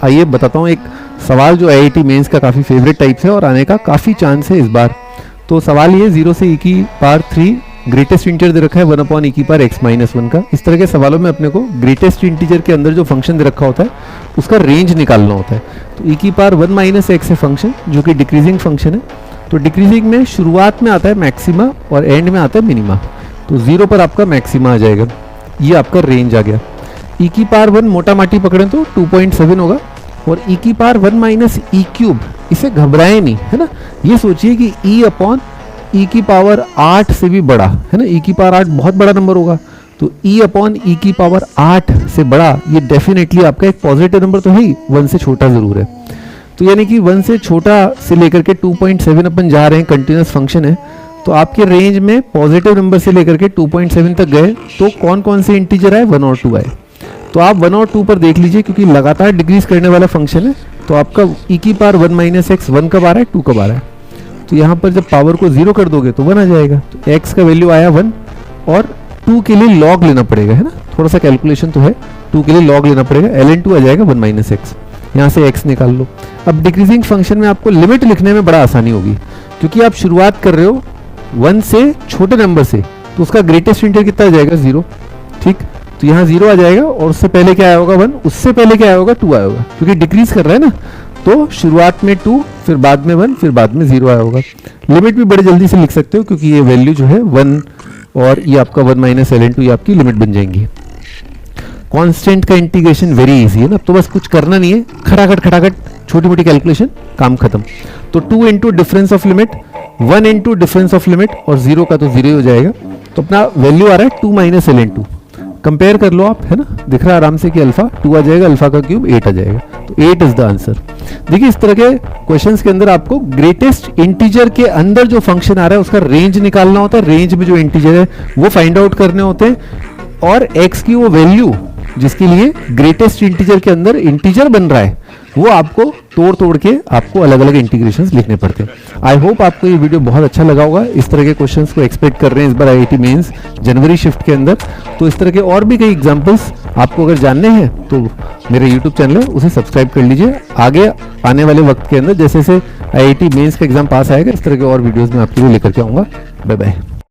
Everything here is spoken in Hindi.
आइए बताता हूँ एक सवाल जो IIT मेंस का काफ़ी फेवरेट टाइप है और आने का काफ़ी चांस है इस बार। तो सवाल ये 0 से e⁻³ ग्रेटेस्ट इंटीजर दे रखा है 1 e⁻ x-1 का। इस तरह के सवालों में अपने को ग्रेटेस्ट इंटीजर के अंदर जो फंक्शन दे रखा होता है उसका रेंज निकालना होता है। तो e⁻1 - x है फंक्शन जो कि डिक्रीजिंग फंक्शन है। तो डिक्रीजिंग में शुरुआत में आता है मैक्सिमा और एंड में आता है मिनिमा। तो 0 पर आपका मैक्सिमा आ जाएगा, ये आपका रेंज आ गया। e⁻1 मोटा माटी पकड़ें तो 2.7 होगा और e⁻1 - e³ इसे घबराए नहीं, है ना। ये सोचिए कि e/e⁸ से भी बड़ा है ना, e⁸ बहुत बड़ा नंबर होगा। तो e/e⁸ से बड़ा ये डेफिनेटली आपका एक पॉजिटिव नंबर तो है ही, 1 से छोटा जरूर है। तो यानी कि 1 से छोटा से लेकर के 2.7 अपन जा रहे हैं, कंटिन्यूस फंक्शन है। तो आपके रेंज में पॉजिटिव नंबर से लेकर के 2.7 तक गए तो कौन कौन से इंटीजर आए, 1 और 2 आए। तो आप 1 और 2 पर देख लीजिए, क्योंकि लगातार डिक्रीज करने वाला फंक्शन है। तो आपका e⁻1 - x 1 कब आ रहा है, 2 कब आ रहा है। तो यहाँ पर जब पावर को 0 कर दोगे तो 1 आ जाएगा। तो x का वैल्यू आया 1 और 2 के लिए लॉग लेना पड़ेगा, है ना, थोड़ा सा कैलकुलेशन तो है। 2 के लिए लॉग लेना पड़ेगा, ln2 आ जाएगा 1 - x। यहाँ से x निकाल लो। अब डिक्रीजिंग फंक्शन में आपको लिमिट लिखने में बड़ा आसानी होगी, क्योंकि आप शुरुआत कर रहे हो 1 से छोटे नंबर से, तो उसका ग्रेटेस्ट इंटीजर कितना आ जाएगा, 0। ठीक, तो यहाँ 0 आ जाएगा और उससे पहले क्या आया होगा, 1, उससे पहले क्या आया होगा, 2 आया होगा, क्योंकि डिक्रीज कर रहा है ना। तो शुरुआत में 2, फिर बाद में 1, फिर बाद में 0 आया होगा। लिमिट भी बड़े जल्दी से लिख सकते हो, क्योंकि ये वैल्यू जो है 1 और ये आपका 1 - ln2 ये आपकी लिमिट बन जाएंगी। कांस्टेंट का इंटीग्रेशन वेरी इजी है ना, तो बस कुछ करना नहीं है, खटाखट छोटी मोटी कैलकुलेशन, काम खत्म। तो 2 × difference of limit, 1 × difference of limit और 0 का तो 0 हो जाएगा। तो अपना वैल्यू आ रहा है 2 - ln2। कंपेयर कर लो आप, है ना, दिख रहा है आराम से कि अल्फा 2 आ जाएगा, अल्फा का क्यूब 8 आ जाएगा। तो 8 इज द आंसर। देखिए इस तरह के क्वेश्चंस के अंदर आपको ग्रेटेस्ट इंटीजर के अंदर जो फंक्शन आ रहा है उसका रेंज निकालना होता है, रेंज में जो इंटीजर है वो फाइंड आउट करने होते हैं, और x की वो वैल्यू जिसके लिए ग्रेटेस्ट इंटीजर के अंदर इंटीजर बन रहा है वो आपको तोड़ के आपको अलग अलग इंटीग्रेशंस लिखने पड़ते हैं। आई होप आपको ये वीडियो बहुत अच्छा लगा होगा। इस तरह के क्वेश्चंस को एक्सपेक्ट कर रहे हैं इस बार IIT मेंस जनवरी शिफ्ट के अंदर। तो इस तरह के और भी कई एग्जांपल्स आपको अगर जानने हैं तो मेरे यूट्यूब चैनल है उसे सब्सक्राइब कर लीजिए। आगे आने वाले वक्त के अंदर जैसे IIT मेंस का एग्जाम पास आएगा, इस तरह के और वीडियोज़ में आपके लिए लेकर के आऊँगा। Bye bye.